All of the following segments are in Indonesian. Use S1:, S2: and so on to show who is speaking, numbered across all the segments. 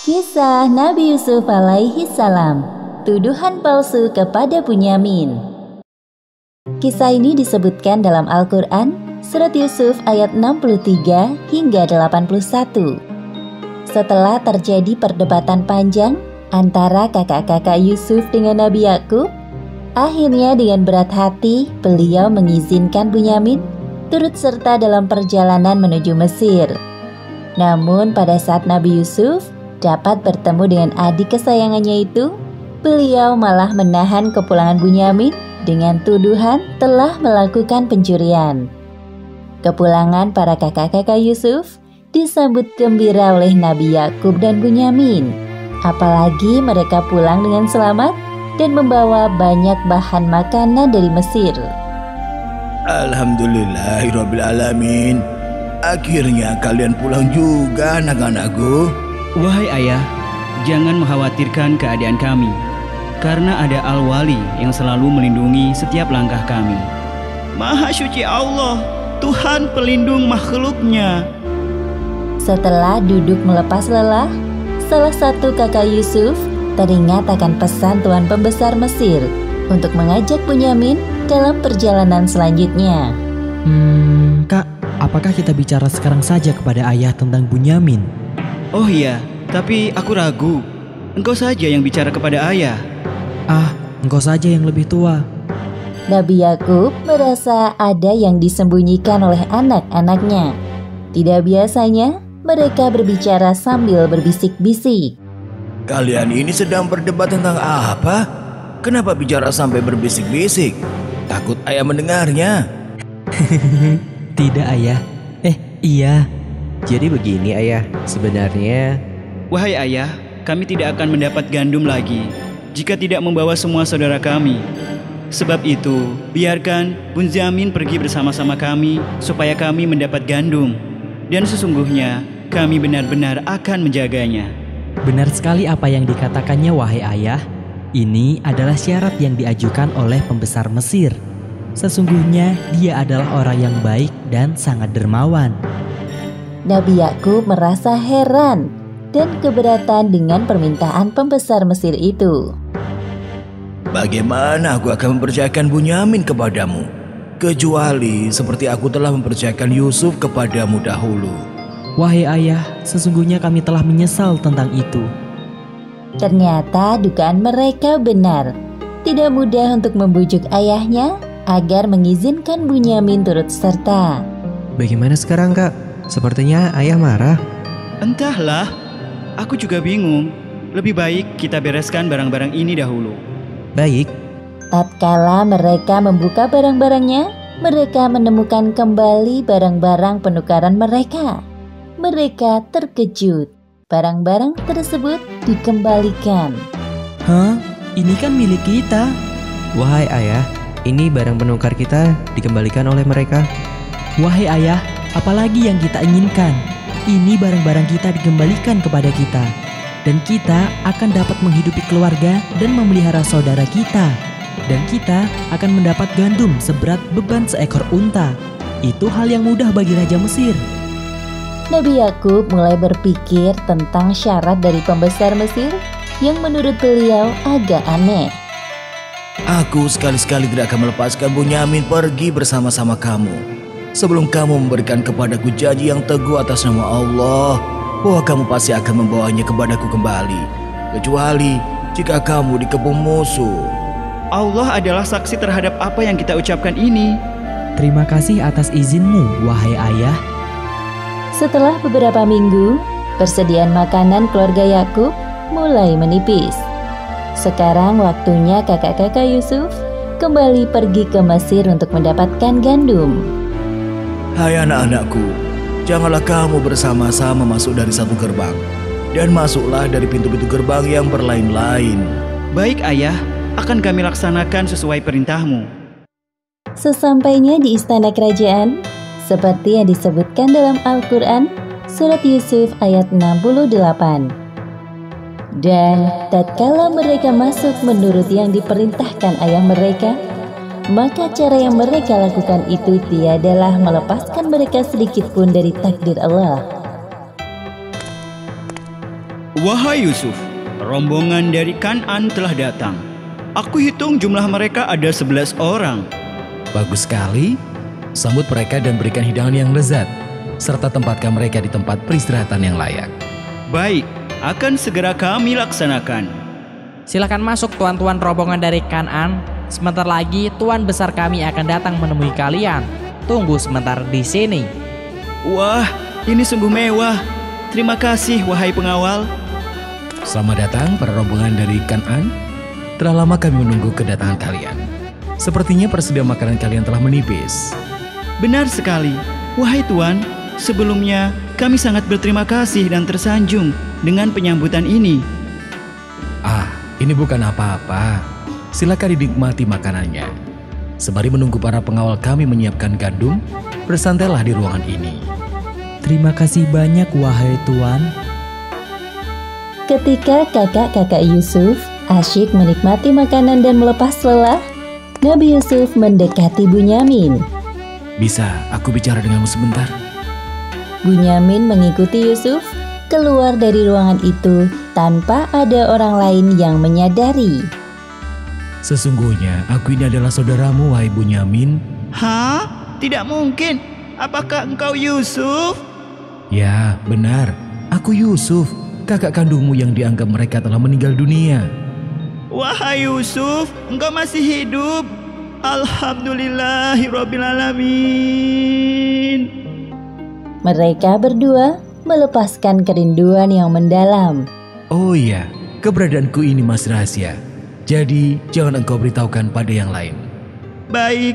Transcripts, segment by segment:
S1: Kisah Nabi Yusuf alaihi salam, tuduhan palsu kepada Bunyamin. Kisah ini disebutkan dalam Al-Quran, Surat Yusuf ayat 63 hingga 81. Setelah terjadi perdebatan panjang antara kakak-kakak Yusuf dengan Nabi Yakub, akhirnya dengan berat hati beliau mengizinkan Bunyamin turut serta dalam perjalanan menuju Mesir. Namun pada saat Nabi Yusuf dapat bertemu dengan adik kesayangannya itu, beliau malah menahan kepulangan Bunyamin dengan tuduhan telah melakukan pencurian. Kepulangan para kakak-kakak Yusuf disambut gembira oleh Nabi Yakub dan Bunyamin. Apalagi mereka pulang dengan selamat dan membawa banyak bahan makanan dari Mesir.
S2: Alhamdulillahirabbil alamin. Akhirnya kalian pulang juga, anak-anakku.
S3: Wahai ayah, jangan mengkhawatirkan keadaan kami, karena ada Al-Wali yang selalu melindungi setiap langkah kami. Maha suci Allah, Tuhan pelindung makhluknya.
S1: Setelah duduk melepas lelah, salah satu kakak Yusuf teringat akan pesan Tuan Pembesar Mesir untuk mengajak Bunyamin dalam perjalanan selanjutnya.
S4: Kak, apakah kita bicara sekarang saja kepada ayah tentang Bunyamin?
S3: Oh iya, tapi aku ragu. Engkau saja yang bicara kepada ayah.
S4: Engkau saja yang lebih tua.
S1: Nabi Yakub merasa ada yang disembunyikan oleh anak-anaknya. Tidak biasanya mereka berbicara sambil berbisik-bisik.
S2: Kalian ini sedang berdebat tentang apa? Kenapa bicara sampai berbisik-bisik? Takut ayah mendengarnya.
S4: Tidak, ayah. Iya.
S5: Jadi begini, ayah. Sebenarnya...
S3: Wahai ayah, kami tidak akan mendapat gandum lagi jika tidak membawa semua saudara kami. Sebab itu, biarkan Bunyamin pergi bersama-sama kami supaya kami mendapat gandum. Dan sesungguhnya, kami benar-benar akan menjaganya.
S4: Benar sekali apa yang dikatakannya, wahai ayah. Ini adalah syarat yang diajukan oleh pembesar Mesir. Sesungguhnya dia adalah orang yang baik dan sangat dermawan.
S1: Nabi Yakub merasa heran dan keberatan dengan permintaan pembesar Mesir itu.
S2: Bagaimana aku akan mempercayakan Bunyamin kepadamu, kecuali seperti aku telah mempercayakan Yusuf kepadamu dahulu.
S4: Wahai ayah, sesungguhnya kami telah menyesal tentang itu.
S1: Ternyata dugaan mereka benar. Tidak mudah untuk membujuk ayahnya agar mengizinkan Bunyamin turut serta.
S5: Bagaimana sekarang, Kak? Sepertinya ayah marah.
S3: Entahlah, aku juga bingung. Lebih baik kita bereskan barang-barang ini dahulu.
S5: Baik.
S1: Tatkala mereka membuka barang-barangnya, mereka menemukan kembali barang-barang penukaran mereka. Mereka terkejut. Barang-barang tersebut dikembalikan.
S4: Ini kan milik kita.
S5: Wahai ayah, ini barang penukar kita dikembalikan oleh mereka.
S4: Wahai ayah, apalagi yang kita inginkan? Ini barang-barang kita dikembalikan kepada kita. Dan kita akan dapat menghidupi keluarga dan memelihara saudara kita. Dan kita akan mendapat gandum seberat beban seekor unta. Itu hal yang mudah bagi Raja Mesir.
S1: Nabi Yakub mulai berpikir tentang syarat dari pembesar Mesir yang menurut beliau agak aneh.
S2: Aku sekali-sekali tidak akan melepaskan Bunyamin pergi bersama-sama kamu sebelum kamu memberikan kepadaku janji yang teguh atas nama Allah bahwa kamu pasti akan membawanya kepadaku kembali, kecuali jika kamu dikepung musuh.
S3: Allah adalah saksi terhadap apa yang kita ucapkan ini.
S4: Terima kasih atas izinmu, wahai ayah.
S1: Setelah beberapa minggu, persediaan makanan keluarga Yakub mulai menipis. Sekarang waktunya kakak-kakak Yusuf kembali pergi ke Mesir untuk mendapatkan gandum.
S2: Hai anak-anakku, janganlah kamu bersama-sama masuk dari satu gerbang, dan masuklah dari pintu-pintu gerbang yang berlain-lain.
S3: Baik ayah, akan kami laksanakan sesuai perintahmu.
S1: Sesampainya di istana kerajaan, seperti yang disebutkan dalam Al-Quran, Surat Yusuf ayat 68. Dan tatkala mereka masuk menurut yang diperintahkan ayah mereka, maka cara yang mereka lakukan itu tiadalah melepaskan mereka sedikit pun dari takdir Allah.
S3: Wahai Yusuf, rombongan dari Kan'an telah datang. Aku hitung jumlah mereka ada 11 orang.
S2: Bagus sekali. Sambut mereka dan berikan hidangan yang lezat, serta tempatkan mereka di tempat peristirahatan yang layak.
S3: Baik, akan segera kami laksanakan.
S6: Silakan masuk tuan-tuan rombongan dari Kan'an. Sebentar lagi tuan besar kami akan datang menemui kalian. Tunggu sebentar di sini.
S3: Wah, ini sungguh mewah. Terima kasih wahai pengawal.
S2: Selamat datang para rombongan dari Kan'an. Telah lama kami menunggu kedatangan kalian. Sepertinya persediaan makanan kalian telah menipis.
S3: Benar sekali, wahai tuan. Sebelumnya kami sangat berterima kasih dan tersanjung dengan penyambutan ini.
S2: Ini bukan apa-apa. Silakan dinikmati makanannya. Sembari menunggu para pengawal kami menyiapkan gandum, bersantailah di ruangan ini.
S4: Terima kasih banyak wahai tuan.
S1: Ketika kakak-kakak Yusuf asyik menikmati makanan dan melepas lelah, Nabi Yusuf mendekati Bunyamin.
S2: Bisa aku bicara denganmu sebentar?
S1: Bunyamin mengikuti Yusuf keluar dari ruangan itu tanpa ada orang lain yang menyadari.
S2: Sesungguhnya aku ini adalah saudaramu, wahai Bunyamin.
S3: Hah? Tidak mungkin. Apakah engkau Yusuf?
S2: Ya, benar. Aku Yusuf, kakak kandungmu yang dianggap mereka telah meninggal dunia.
S3: Wahai Yusuf, engkau masih hidup. Alhamdulillahirrabbilalamin.
S1: Mereka berdua melepaskan kerinduan yang mendalam.
S2: Oh iya, keberadaanku ini masih rahasia. Jadi jangan engkau beritahukan pada yang lain.
S3: Baik.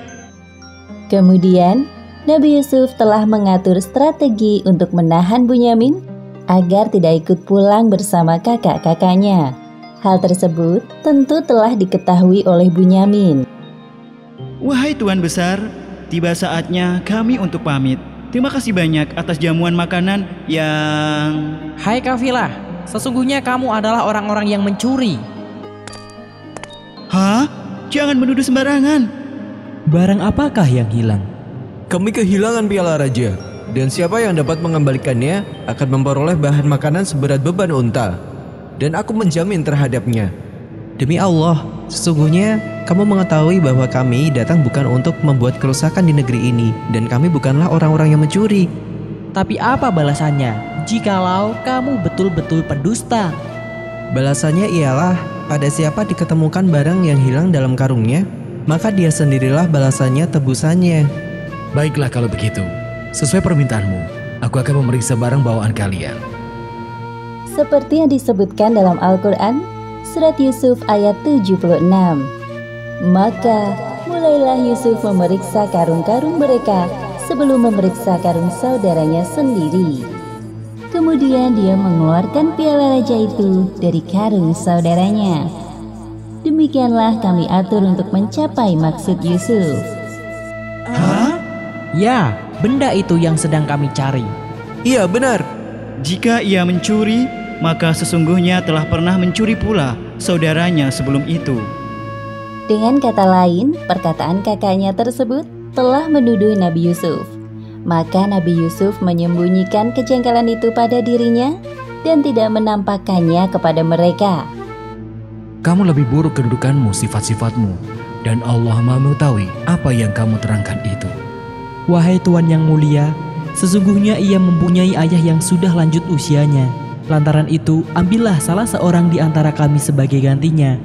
S1: Kemudian Nabi Yusuf telah mengatur strategi untuk menahan Bunyamin agar tidak ikut pulang bersama kakak-kakaknya. Hal tersebut tentu telah diketahui oleh Bunyamin.
S3: Wahai Tuan Besar, tiba saatnya kami untuk pamit. Terima kasih banyak atas jamuan makanan yang...
S6: Hai kafilah, sesungguhnya kamu adalah orang-orang yang mencuri.
S3: Hah? Jangan menuduh sembarangan.
S4: Barang apakah yang hilang?
S5: Kami kehilangan piala raja, dan siapa yang dapat mengembalikannya akan memperoleh bahan makanan seberat beban unta. Dan aku menjamin terhadapnya. Demi Allah, sesungguhnya kamu mengetahui bahwa kami datang bukan untuk membuat kerusakan di negeri ini, dan kami bukanlah orang-orang yang mencuri.
S6: Tapi apa balasannya jikalau kamu betul-betul pendusta?
S5: Balasannya ialah pada siapa diketemukan barang yang hilang dalam karungnya, maka dia sendirilah balasannya tebusannya.
S2: Baiklah kalau begitu, sesuai permintaanmu, aku akan memeriksa barang bawaan kalian.
S1: Seperti yang disebutkan dalam Al-Quran, Surat Yusuf ayat 76. Maka mulailah Yusuf memeriksa karung-karung mereka sebelum memeriksa karung saudaranya sendiri. Kemudian dia mengeluarkan piala raja itu dari karung saudaranya. Demikianlah kami atur untuk mencapai maksud Yusuf.
S3: Hah?
S6: Ya, benda itu yang sedang kami cari.
S5: Iya benar.
S3: Jika ia mencuri, maka sesungguhnya telah pernah mencuri pula saudaranya sebelum itu.
S1: Dengan kata lain, perkataan kakaknya tersebut telah menuduh Nabi Yusuf. Maka Nabi Yusuf menyembunyikan kejanggalan itu pada dirinya dan tidak menampakkannya kepada mereka.
S2: Kamu lebih buruk kedudukanmu, sifat-sifatmu, dan Allah Maha mengetahui apa yang kamu terangkan itu.
S4: Wahai Tuan yang mulia, sesungguhnya ia mempunyai ayah yang sudah lanjut usianya. Lantaran itu, ambillah salah seorang di antara kami sebagai gantinya.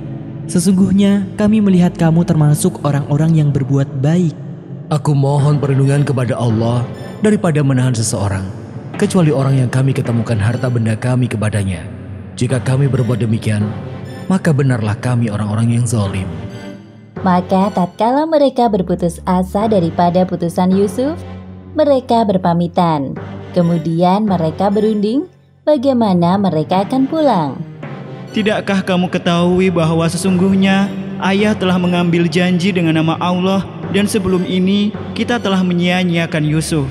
S4: Sesungguhnya kami melihat kamu termasuk orang-orang yang berbuat baik.
S2: Aku mohon perlindungan kepada Allah daripada menahan seseorang, kecuali orang yang kami ketemukan harta benda kami kepadanya. Jika kami berbuat demikian, maka benarlah kami orang-orang yang zalim.
S1: Maka tatkala mereka berputus asa daripada putusan Yusuf, mereka berpamitan. Kemudian mereka berunding bagaimana mereka akan pulang.
S3: Tidakkah kamu ketahui bahwa sesungguhnya ayah telah mengambil janji dengan nama Allah dan sebelum ini kita telah menyia-nyiakan Yusuf.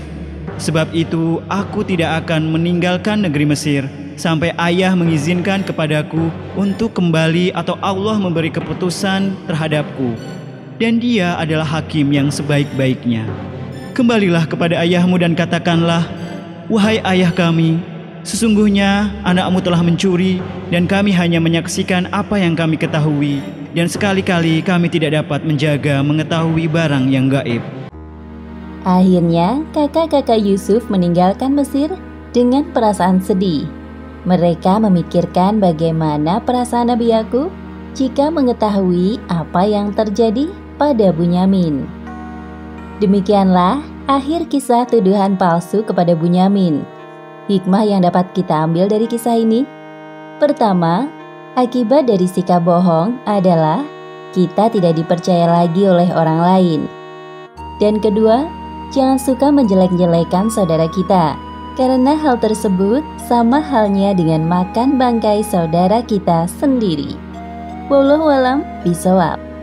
S3: Sebab itu aku tidak akan meninggalkan negeri Mesir sampai ayah mengizinkan kepadaku untuk kembali atau Allah memberi keputusan terhadapku. dan Dia adalah hakim yang sebaik-baiknya. Kembalilah kepada ayahmu dan katakanlah, wahai ayah kami, sesungguhnya anakmu telah mencuri dan kami hanya menyaksikan apa yang kami ketahui, dan sekali-kali kami tidak dapat menjaga mengetahui barang yang gaib.
S1: Akhirnya, kakak-kakak Yusuf meninggalkan Mesir dengan perasaan sedih. Mereka memikirkan bagaimana perasaan Nabi Yakub jika mengetahui apa yang terjadi pada Bunyamin. Demikianlah akhir kisah tuduhan palsu kepada Bunyamin. Hikmah yang dapat kita ambil dari kisah ini: pertama, akibat dari sikap bohong adalah kita tidak dipercaya lagi oleh orang lain. Dan kedua, jangan suka menjelek-jelekan saudara kita, karena hal tersebut sama halnya dengan makan bangkai saudara kita sendiri. Wallahu a'lam bishawab.